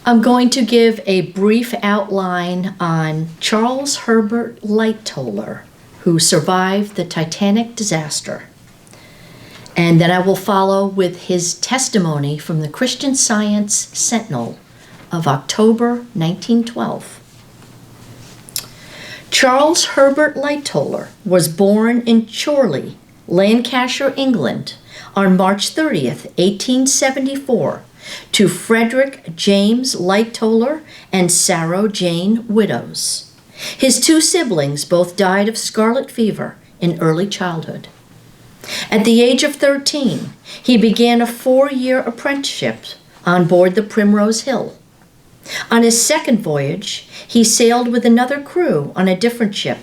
I'm going to give a brief outline on Charles Herbert Lightoller, who survived the Titanic disaster. And then I will follow with his testimony from the Christian Science Sentinel of October 1912. Charles Herbert Lightoller was born in Chorley, Lancashire, England, on March 30th, 1874, to Frederick James Lightoller and Sarah Jane Widows. His two siblings both died of scarlet fever in early childhood. At the age of 13, he began a 4-year apprenticeship on board the Primrose Hill. On his second voyage, he sailed with another crew on a different ship,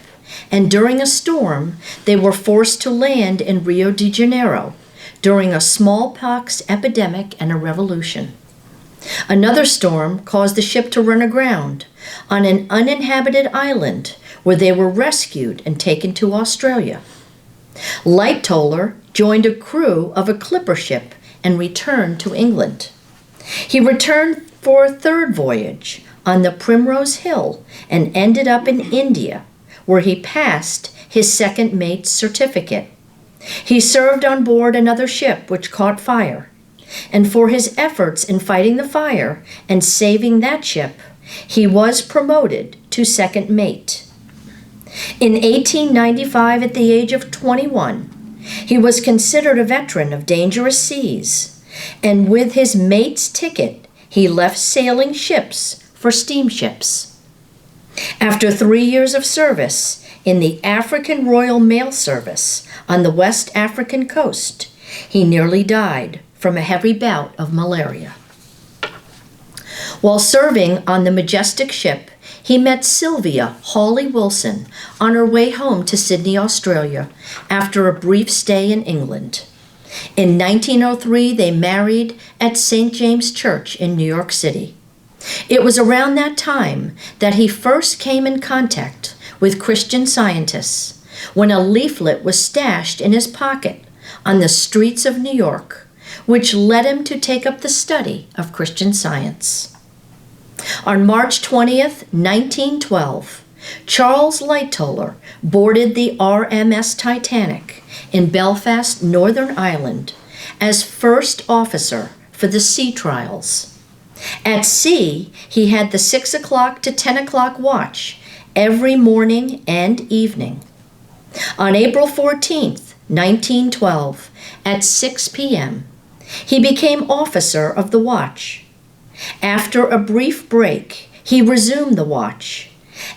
and during a storm, they were forced to land in Rio de Janeiro during a smallpox epidemic and a revolution. Another storm caused the ship to run aground on an uninhabited island where they were rescued and taken to Australia. Lightoller joined a crew of a clipper ship and returned to England. He returned for a third voyage on the Primrose Hill and ended up in India, where he passed his second mate's certificate. He served on board another ship which caught fire, and for his efforts in fighting the fire and saving that ship, he was promoted to second mate. In 1895, at the age of 21, he was considered a veteran of dangerous seas, and with his mate's ticket, he left sailing ships for steamships. After 3 years of service in the African Royal Mail Service on the West African coast, he nearly died from a heavy bout of malaria. While serving on the majestic ship, he met Sylvia Hawley Wilson on her way home to Sydney, Australia, after a brief stay in England. In 1903, they married at St. James Church in New York City. It was around that time that he first came in contact with Christian Scientists, when a leaflet was stashed in his pocket on the streets of New York, which led him to take up the study of Christian Science. On March 20th, 1912, Charles Lightoller boarded the RMS Titanic in Belfast, Northern Ireland, as first officer for the sea trials. At sea, he had the 6 o'clock to 10 o'clock watch every morning and evening. On April 14th, 1912, at 6 p.m., he became officer of the watch. After a brief break, he resumed the watch,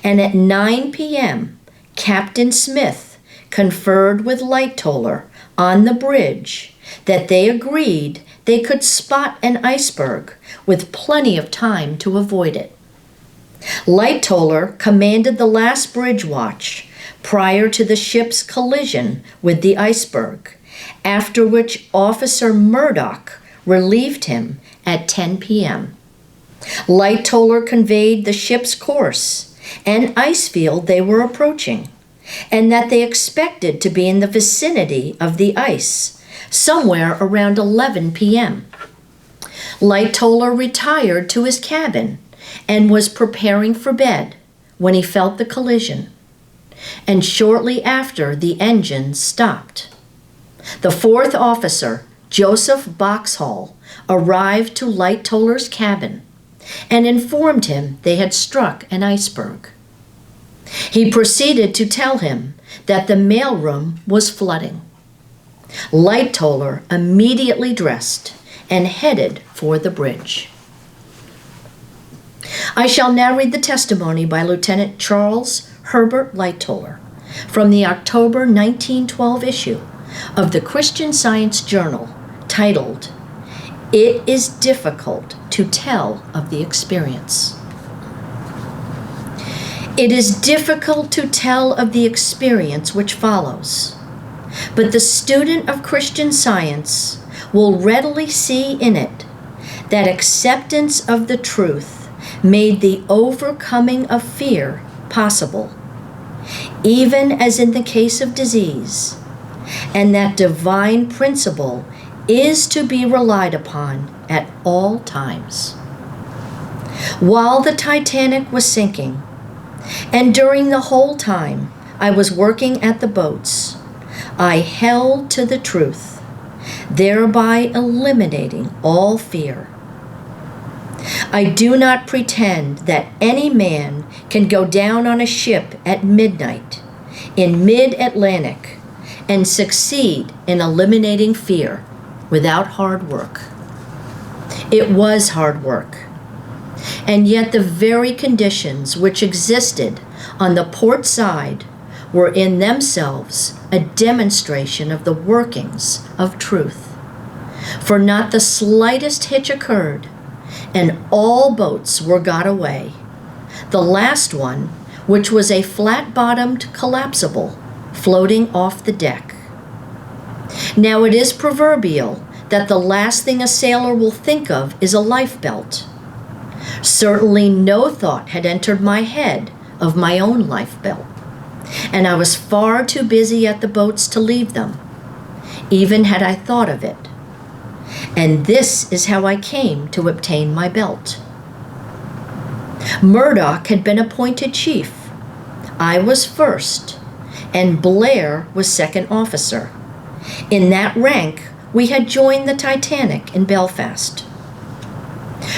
and at 9 p.m., Captain Smith conferred with Lightoller on the bridge that they agreed they could spot an iceberg with plenty of time to avoid it. Lightoller commanded the last bridge watch prior to the ship's collision with the iceberg, after which Officer Murdoch relieved him at 10 p.m. Lightoller conveyed the ship's course and ice field they were approaching, and that they expected to be in the vicinity of the ice, somewhere around 11 p.m. Lightoller retired to his cabin and was preparing for bed when he felt the collision, and shortly after the engines stopped. The fourth officer, Joseph Boxhall, arrived to Lightoller's cabin and informed him they had struck an iceberg. He proceeded to tell him that the mailroom was flooding. Lightoller immediately dressed and headed for the bridge. I shall now read the testimony by Lieutenant Charles Herbert Lightoller from the October 1912 issue of the Christian Science Journal, titled, "It is Difficult to Tell of the Experience." It is difficult to tell of the experience which follows, but the student of Christian Science will readily see in it that acceptance of the truth made the overcoming of fear possible, even as in the case of disease, and that divine principle is to be relied upon at all times. While the Titanic was sinking, and during the whole time I was working at the boats, I held to the truth, thereby eliminating all fear. I do not pretend that any man can go down on a ship at midnight in mid-Atlantic and succeed in eliminating fear without hard work. It was hard work. And yet the very conditions which existed on the port side were in themselves a demonstration of the workings of truth. For not the slightest hitch occurred, and all boats were got away. The last one, which was a flat-bottomed collapsible, floating off the deck. Now it is proverbial that the last thing a sailor will think of is a life belt. Certainly no thought had entered my head of my own life belt, and I was far too busy at the boats to leave them, even had I thought of it. And this is how I came to obtain my belt. Murdoch had been appointed chief. I was first, and Blair was second officer. In that rank, we had joined the Titanic in Belfast.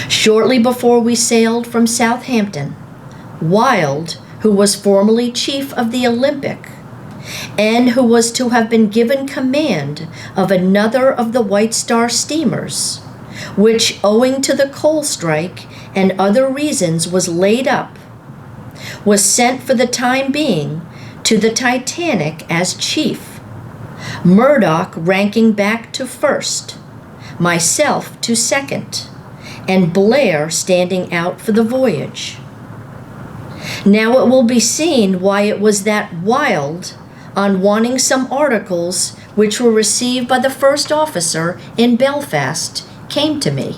Shortly before we sailed from Southampton, Wild, who was formerly chief of the Olympic, and who was to have been given command of another of the White Star steamers, which, owing to the coal strike and other reasons, was laid up, was sent for the time being to the Titanic as chief, Murdoch ranking back to first, myself to second, and Blair standing out for the voyage. Now it will be seen why it was that Wild, on wanting some articles which were received by the first officer in Belfast, came to me.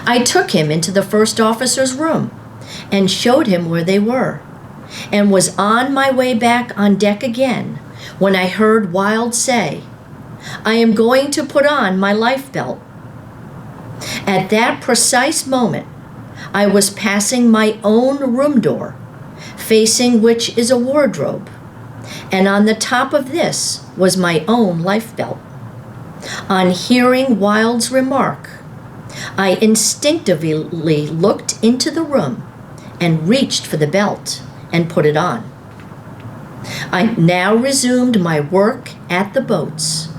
I took him into the first officer's room and showed him where they were, and was on my way back on deck again when I heard Wild say, "I am going to put on my life belt." At that precise moment, I was passing my own room door, facing which is a wardrobe, and on the top of this was my own life belt. On hearing Wild's remark, I instinctively looked into the room and reached for the belt and put it on. I now resumed my work at the boats,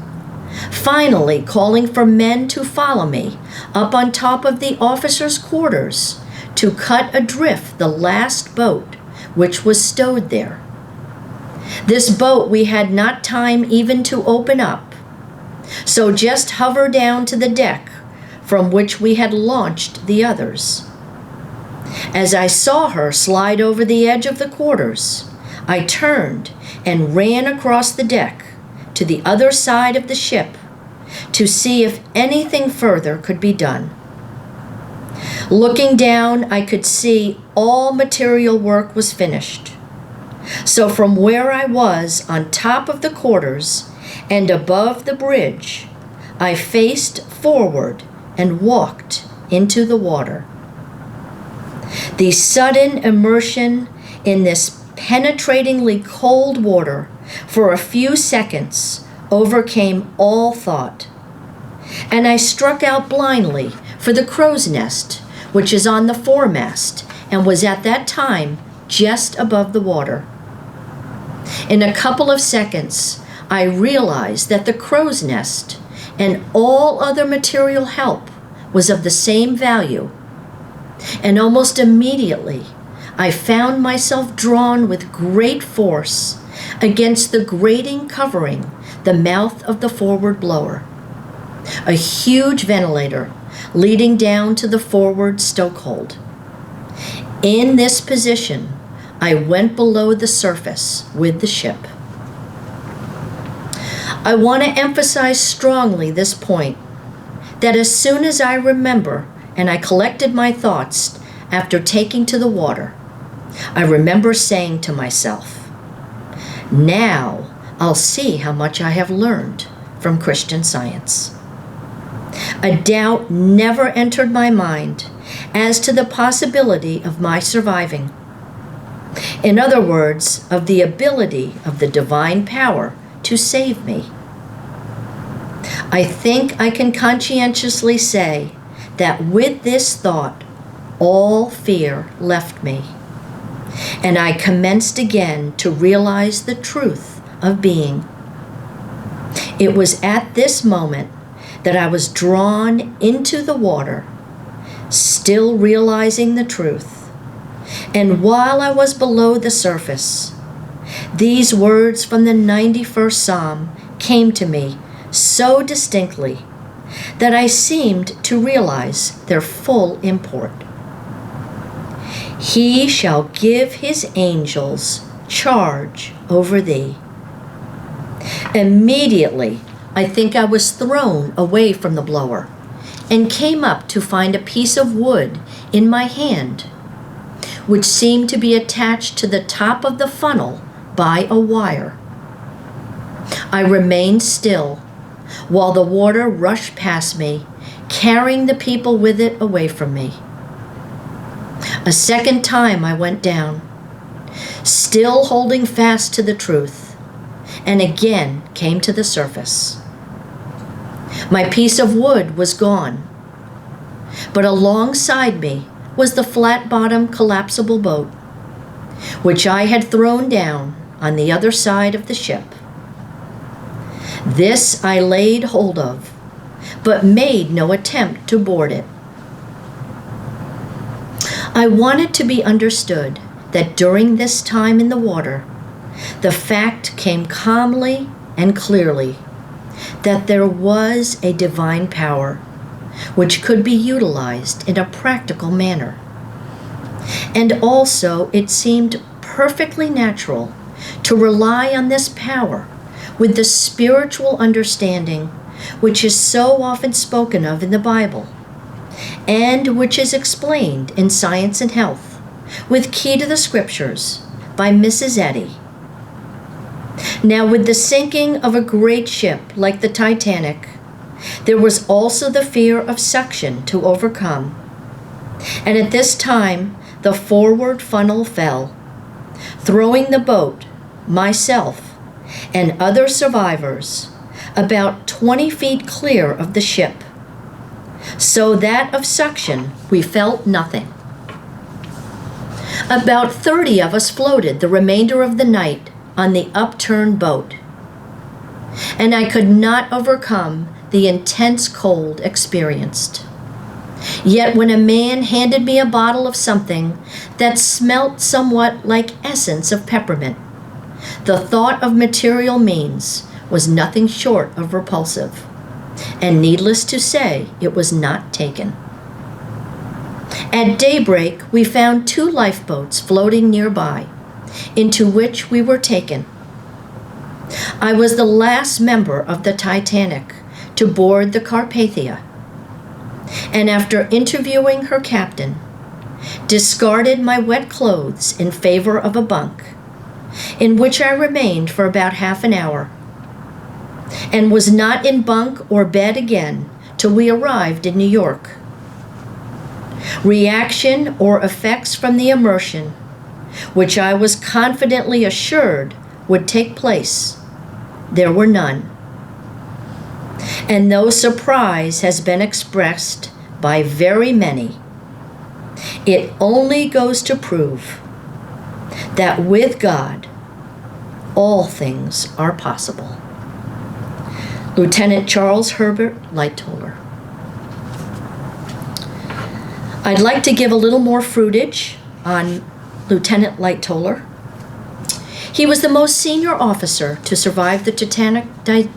finally calling for men to follow me up on top of the officers' quarters to cut adrift the last boat which was stowed there. This boat we had not time even to open up, so just hover down to the deck from which we had launched the others. As I saw her slide over the edge of the quarters, I turned and ran across the deck to the other side of the ship to see if anything further could be done. Looking down, I could see all material work was finished. So from where I was on top of the quarters and above the bridge, I faced forward and walked into the water. The sudden immersion in this penetratingly cold water for a few seconds overcame all thought, and I struck out blindly for the crow's nest, which is on the foremast and was at that time just above the water. In a couple of seconds, I realized that the crow's nest and all other material help was of the same value, and almost immediately I found myself drawn with great force against the grating covering the mouth of the forward blower, a huge ventilator leading down to the forward stokehold. In this position, I went below the surface with the ship. I want to emphasize strongly this point, that as soon as I remember and I collected my thoughts after taking to the water, I remember saying to myself, "Now I'll see how much I have learned from Christian Science." A doubt never entered my mind as to the possibility of my surviving. In other words, of the ability of the divine power to save me. I think I can conscientiously say that with this thought, all fear left me, and I commenced again to realize the truth of being. It was at this moment that I was drawn into the water, still realizing the truth. And while I was below the surface, these words from the 91st Psalm came to me so distinctly that I seemed to realize their full import. He shall give his angels charge over thee. Immediately, I think I was thrown away from the blower and came up to find a piece of wood in my hand, which seemed to be attached to the top of the funnel by a wire. I remained still while the water rushed past me, carrying the people with it away from me. A second time I went down, still holding fast to the truth, and again came to the surface. My piece of wood was gone, but alongside me was the flat-bottomed collapsible boat, which I had thrown down on the other side of the ship. This I laid hold of, but made no attempt to board it. I wanted to be understood that during this time in the water, the fact came calmly and clearly that there was a divine power which could be utilized in a practical manner. And also it seemed perfectly natural to rely on this power with the spiritual understanding which is so often spoken of in the Bible, and which is explained in Science and Health with Key to the Scriptures by Mrs. Eddy. Now, with the sinking of a great ship like the Titanic, there was also the fear of suction to overcome. And at this time, the forward funnel fell, throwing the boat, myself, and other survivors about 20 feet clear of the ship, so that of suction we felt nothing. About 30 of us floated the remainder of the night on the upturned boat, and I could not overcome the intense cold experienced. Yet when a man handed me a bottle of something that smelt somewhat like essence of peppermint, the thought of material means was nothing short of repulsive, and needless to say, it was not taken. At daybreak, we found 2 lifeboats floating nearby, into which we were taken. I was the last member of the Titanic to board the Carpathia, and after interviewing her captain, discarded my wet clothes in favor of a bunk, in which I remained for about half an hour, and was not in bunk or bed again till we arrived in New York. Reaction or effects from the immersion, which I was confidently assured would take place, there were none. And though surprise has been expressed by very many, it only goes to prove that with God, all things are possible. Lieutenant Charles Herbert Lightoller. I'd like to give a little more fruitage on Lieutenant Lightoller. He was the most senior officer to survive the Titanic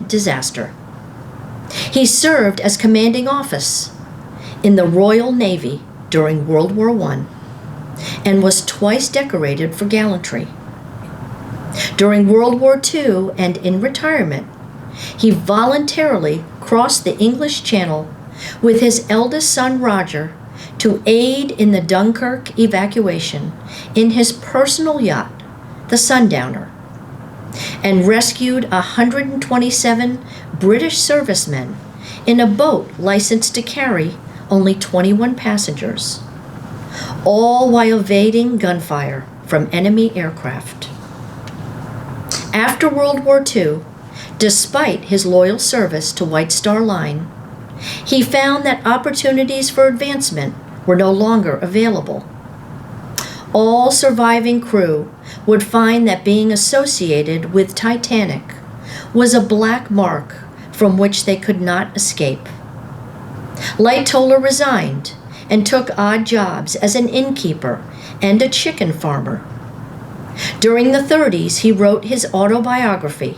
disaster. He served as commanding officer in the Royal Navy during World War I and was twice decorated for gallantry. During World War II and in retirement, he voluntarily crossed the English Channel with his eldest son Roger to aid in the Dunkirk evacuation in his personal yacht, the Sundowner, and rescued 127 British servicemen in a boat licensed to carry only 21 passengers. all while evading gunfire from enemy aircraft. After World War II, despite his loyal service to White Star Line, he found that opportunities for advancement were no longer available. All surviving crew would find that being associated with Titanic was a black mark from which they could not escape. Lightoller resigned and took odd jobs as an innkeeper and a chicken farmer. During the 30s, he wrote his autobiography,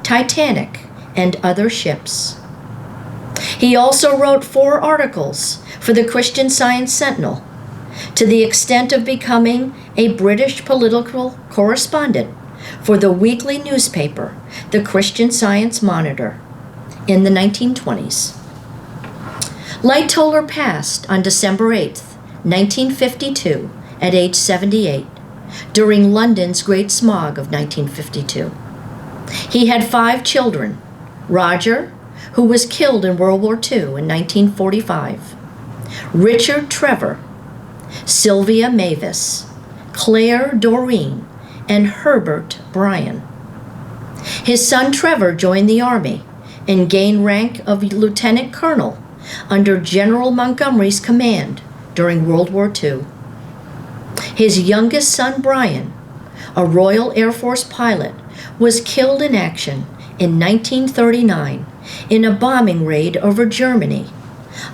Titanic and Other Ships. He also wrote 4 articles for the Christian Science Sentinel, to the extent of becoming a British political correspondent for the weekly newspaper, the Christian Science Monitor, in the 1920s. Lightoller passed on December 8, 1952, at age 78, during London's Great Smog of 1952. He had 5 children: Roger, who was killed in World War II in 1945, Richard Trevor, Sylvia Mavis, Claire Doreen, and Herbert Bryan. His son Trevor joined the Army and gained rank of lieutenant colonel under General Montgomery's command during World War II. His youngest son Brian, a Royal Air Force pilot, was killed in action in 1939 in a bombing raid over Germany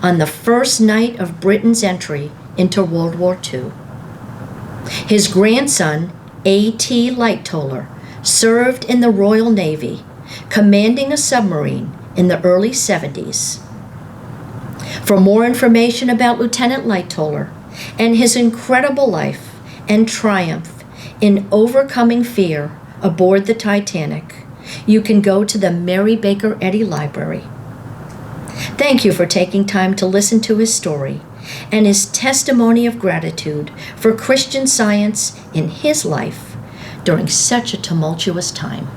on the first night of Britain's entry into World War II. His grandson, A.T. Lightoller, served in the Royal Navy, commanding a submarine in the early 70s. For more information about Lieutenant Lightoller and his incredible life and triumph in overcoming fear aboard the Titanic, you can go to the Mary Baker Eddy Library. Thank you for taking time to listen to his story and his testimony of gratitude for Christian Science in his life during such a tumultuous time.